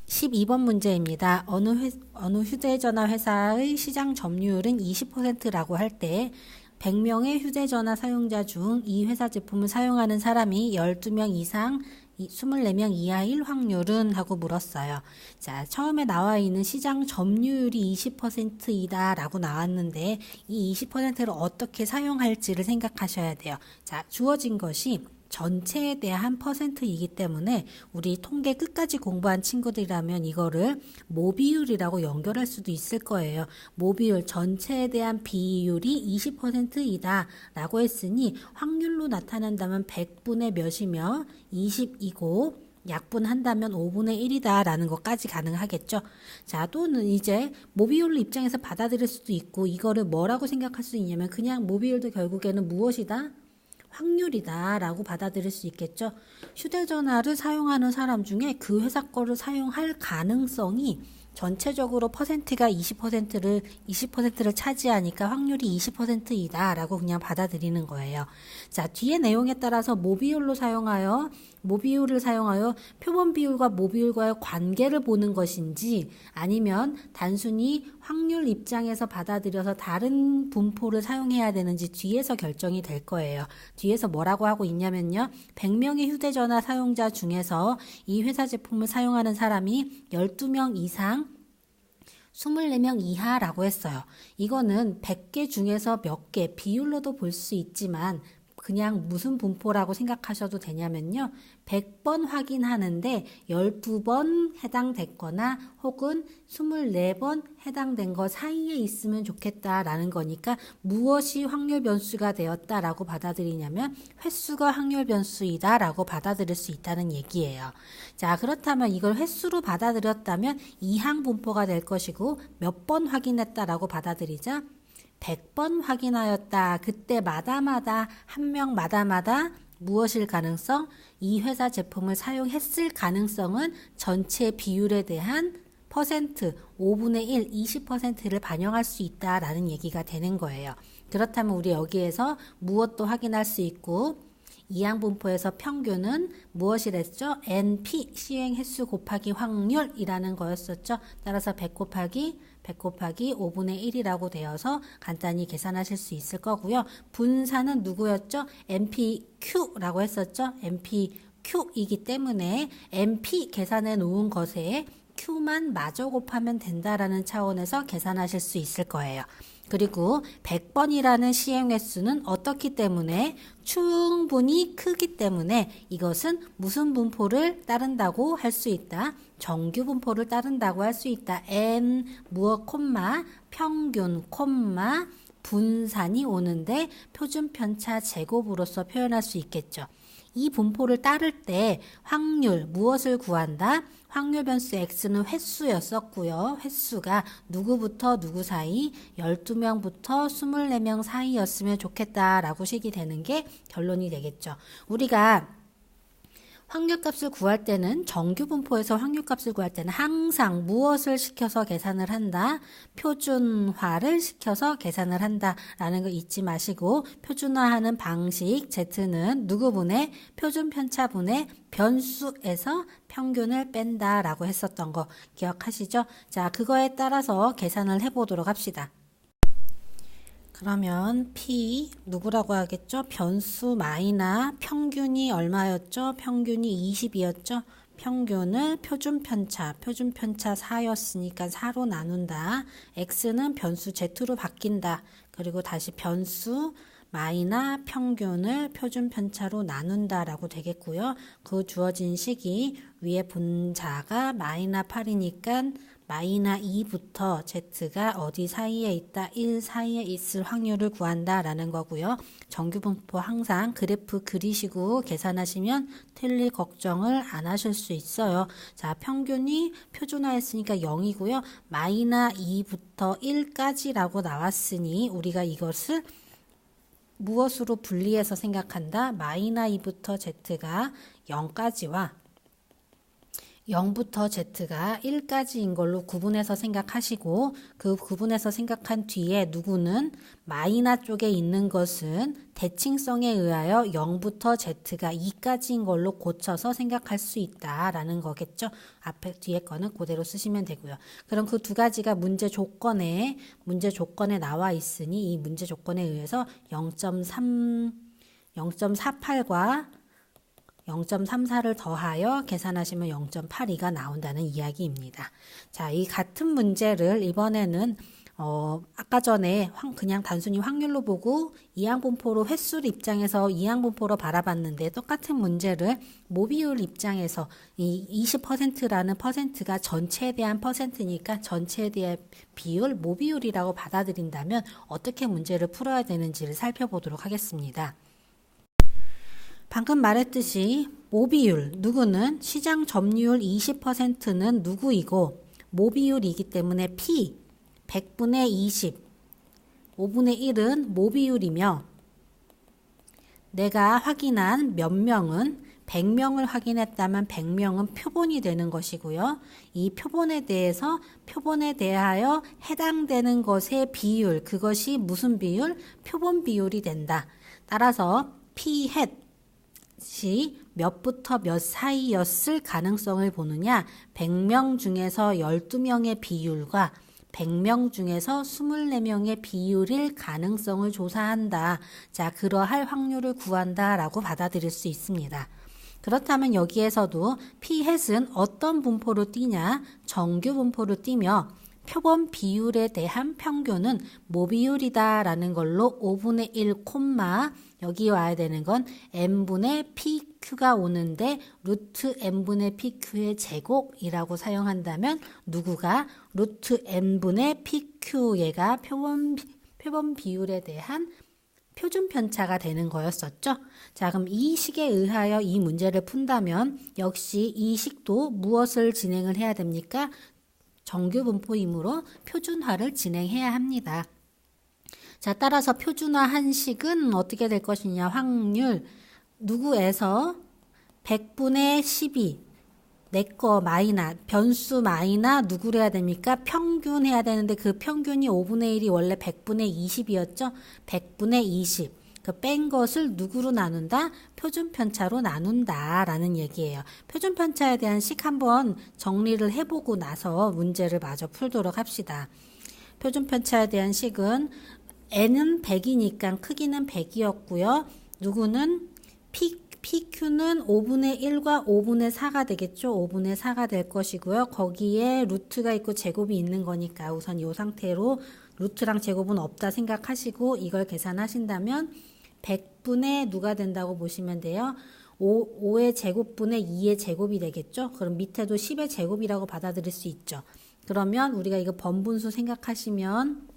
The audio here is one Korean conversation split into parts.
12번 문제입니다. 어느 휴대전화 회사의 시장 점유율은 20%라고 할 때 100명의 휴대전화 사용자 중 이 회사 제품을 사용하는 사람이 12명 이상 24명 이하일 확률은? 하고 물었어요. 자, 처음에 나와 있는 시장 점유율이 20%이다 라고 나왔는데 이 20%를 어떻게 사용할지를 생각하셔야 돼요. 자, 주어진 것이 전체에 대한 퍼센트이기 때문에 우리 통계 끝까지 공부한 친구들이라면 이거를 모비율이라고 연결할 수도 있을 거예요. 모비율 전체에 대한 비율이 20%이다 라고 했으니 확률로 나타낸다면 100분의 몇이며 20이고 약분한다면 5분의 1이다 라는 것까지 가능하겠죠. 자, 또는 이제 모비율 입장에서 받아들일 수도 있고 이거를 뭐라고 생각할 수 있냐면 그냥 모비율도 결국에는 무엇이다? 확률이다 라고 받아들일 수 있겠죠. 휴대전화를 사용하는 사람 중에 그 회사 거를 사용할 가능성이 전체적으로 퍼센트가 20%를 차지하니까 확률이 20%이다 라고 그냥 받아들이는 거예요. 자, 뒤에 내용에 따라서 모비율을 사용하여 표본 비율과 모비율과의 관계를 보는 것인지 아니면 단순히 확률 입장에서 받아들여서 다른 분포를 사용해야 되는지 뒤에서 결정이 될 거예요. 뒤에서 뭐라고 하고 있냐면요. 100명의 휴대전화 사용자 중에서 이 회사 제품을 사용하는 사람이 12명 이상 24명 이하라고 했어요. 이거는 100개 중에서 몇 개 비율로도 볼 수 있지만 그냥 무슨 분포라고 생각하셔도 되냐면요. 100번 확인하는데 12번 해당됐거나 혹은 24번 해당된 거 사이에 있으면 좋겠다라는 거니까 무엇이 확률 변수가 되었다라고 받아들이냐면 횟수가 확률 변수이다 라고 받아들일 수 있다는 얘기예요. 자, 그렇다면 이걸 횟수로 받아들였다면 이항 분포가 될 것이고 몇 번 확인했다라고 받아들이자 100번 확인하였다. 그때 마다마다 한 명마다마다 무엇일 가능성? 이 회사 제품을 사용했을 가능성은 전체 비율에 대한 퍼센트, 5분의 1, 20%를 반영할 수 있다라는 얘기가 되는 거예요. 그렇다면 우리 여기에서 무엇도 확인할 수 있고 이항 분포에서 평균은 무엇이랬죠? NP, 시행 횟수 곱하기 확률이라는 거였었죠. 따라서 100 곱하기 5분의 1이라고 되어서 간단히 계산하실 수 있을 거고요. 분산은 누구였죠? NPQ라고 했었죠. NPQ이기 때문에 NP 계산해 놓은 것에 Q만 마저 곱하면 된다라는 차원에서 계산하실 수 있을 거예요. 그리고 100번이라는 시행 횟수는 어떻기 때문에 충분히 크기 때문에 이것은 무슨 분포를 따른다고 할 수 있다? 정규 분포를 따른다고 할 수 있다. n 무엇 콤마 평균 콤마 분산이 오는데 표준 편차 제곱으로서 표현할 수 있겠죠. 이 분포를 따를 때 확률 무엇을 구한다? 확률 변수 x는 횟수였었고요. 횟수가 누구부터 누구 사이 12명부터 24명 사이였으면 좋겠다라고 식이 되는 게 결론이 되겠죠. 우리가 확률값을 구할 때는 정규 분포에서 확률값을 구할 때는 항상 무엇을 시켜서 계산을 한다? 표준화를 시켜서 계산을 한다라는 거 잊지 마시고 표준화하는 방식 Z는 누구분의 표준 편차분의 변수에서 평균을 뺀다라고 했었던 거 기억하시죠? 자, 그거에 따라서 계산을 해보도록 합시다. 그러면 P 누구라고 하겠죠? 변수 마이너 평균이 얼마였죠? 평균이 20이었죠? 평균을 표준 편차 4였으니까 4로 나눈다. X는 변수 Z로 바뀐다. 그리고 다시 변수 마이너 평균을 표준 편차로 나눈다라고 되겠고요. 그 주어진 식이 위에 분자가 마이너 8이니까 마이너 2부터 Z가 어디 사이에 있다? 1 사이에 있을 확률을 구한다라는 거고요. 정규 분포 항상 그래프 그리시고 계산하시면 틀릴 걱정을 안 하실 수 있어요. 자, 평균이 표준화했으니까 0이고요. 마이너 2부터 1까지라고 나왔으니 우리가 이것을 무엇으로 분리해서 생각한다? 마이너 2부터 Z가 0까지와 0부터 Z가 1까지인 걸로 구분해서 생각하시고 그 구분해서 생각한 뒤에 누구는 마이너 쪽에 있는 것은 대칭성에 의하여 0부터 Z가 2까지인 걸로 고쳐서 생각할 수 있다라는 거겠죠. 앞에 뒤에 거는 그대로 쓰시면 되고요. 그럼 그 두 가지가 문제 조건에 나와 있으니 이 문제 조건에 의해서 0.48과 0.34를 더하여 계산하시면 0.82가 나온다는 이야기입니다. 자, 이 같은 문제를 이번에는 아까 전에 그냥 단순히 확률로 보고 이항분포로 횟수를 입장에서 이항분포로 바라봤는데 똑같은 문제를 모비율 입장에서 이 20%라는 퍼센트가 전체에 대한 퍼센트니까 전체에 대한 비율 모비율이라고 받아들인다면 어떻게 문제를 풀어야 되는지를 살펴보도록 하겠습니다. 방금 말했듯이 모비율, 누구는 시장 점유율 20%는 누구이고 모비율이기 때문에 P 100분의 20, 5분의 1은 모비율이며 내가 확인한 몇 명은 100명을 확인했다면 100명은 표본이 되는 것이고요. 이 표본에 대하여 해당되는 것의 비율, 그것이 무슨 비율? 표본 비율이 된다. 따라서 P 햇 시 몇부터 몇 사이였을 가능성을 보느냐 100명 중에서 12명의 비율과 100명 중에서 24명의 비율일 가능성을 조사한다. 자, 그러할 확률을 구한다 라고 받아들일 수 있습니다. 그렇다면 여기에서도 P-햇은 어떤 분포로 띄냐? 정규 분포로 띄며 표본 비율에 대한 평균은 모비율이다 라는 걸로 5분의 1 콤마 여기 와야 되는 건 n분의 pq가 오는데 루트 n분의 pq의 제곱이라고 사용한다면 누구가 루트 n분의 pq 얘가 표본 비율에 대한 표준 편차가 되는 거였었죠. 자, 그럼 이 식에 의하여 이 문제를 푼다면 역시 이 식도 무엇을 진행을 해야 됩니까? 정규 분포이므로 표준화를 진행해야 합니다. 자, 따라서 표준화한 식은 어떻게 될 것이냐? 확률 누구에서 100분의 12 내거 마이너 변수 마이너 누구를 해야 됩니까? 평균 해야 되는데 그 평균이 5분의 1이 원래 100분의 20이었죠? 100분의 20 그 뺀 것을 누구로 나눈다? 표준 편차로 나눈다 라는 얘기예요. 표준 편차에 대한 식 한번 정리를 해보고 나서 문제를 마저 풀도록 합시다. 표준 편차에 대한 식은 n은 100이니까 크기는 100이었고요. 누구는 PQ는 5분의 1과 5분의 4가 되겠죠. 5분의 4가 될 것이고요. 거기에 루트가 있고 제곱이 있는 거니까 우선 이 상태로 루트랑 제곱은 없다 생각하시고 이걸 계산하신다면 100분의 누가 된다고 보시면 돼요. 5의 제곱분의 2의 제곱이 되겠죠. 그럼 밑에도 10의 제곱이라고 받아들일 수 있죠. 그러면 우리가 이거 번분수 생각하시면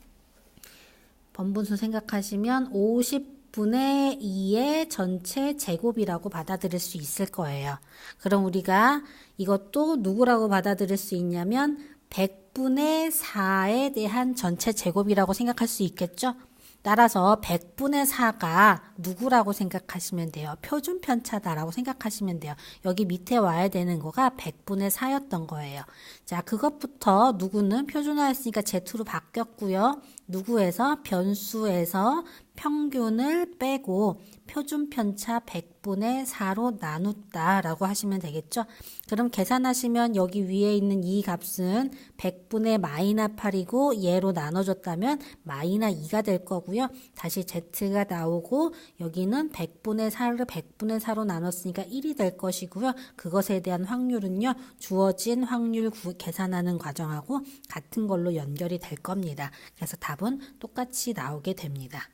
50분의 2의 전체 제곱이라고 받아들일 수 있을 거예요. 그럼 우리가 이것도 누구라고 받아들일 수 있냐면 100분의 4에 대한 전체 제곱이라고 생각할 수 있겠죠? 따라서 100분의 4가 누구라고 생각하시면 돼요. 표준 편차다라고 생각하시면 돼요. 여기 밑에 와야 되는 거가 100분의 4였던 거예요. 자, 그것부터 누구는 표준화했으니까 Z로 바뀌었고요. 누구에서? 변수에서 평균을 빼고 표준 편차 100분의 4로 나눴다라고 하시면 되겠죠. 그럼 계산하시면 여기 위에 있는 이 값은 100분의 마이너 8이고 얘로 나눠줬다면 마이너 2가 될 거고요. 다시 Z가 나오고 여기는 100분의 4를 100분의 4로 나눴으니까 1이 될 것이고요. 그것에 대한 확률은요. 주어진 확률 계산하는 과정하고 같은 걸로 연결이 될 겁니다. 그래서 답은 똑같이 나오게 됩니다.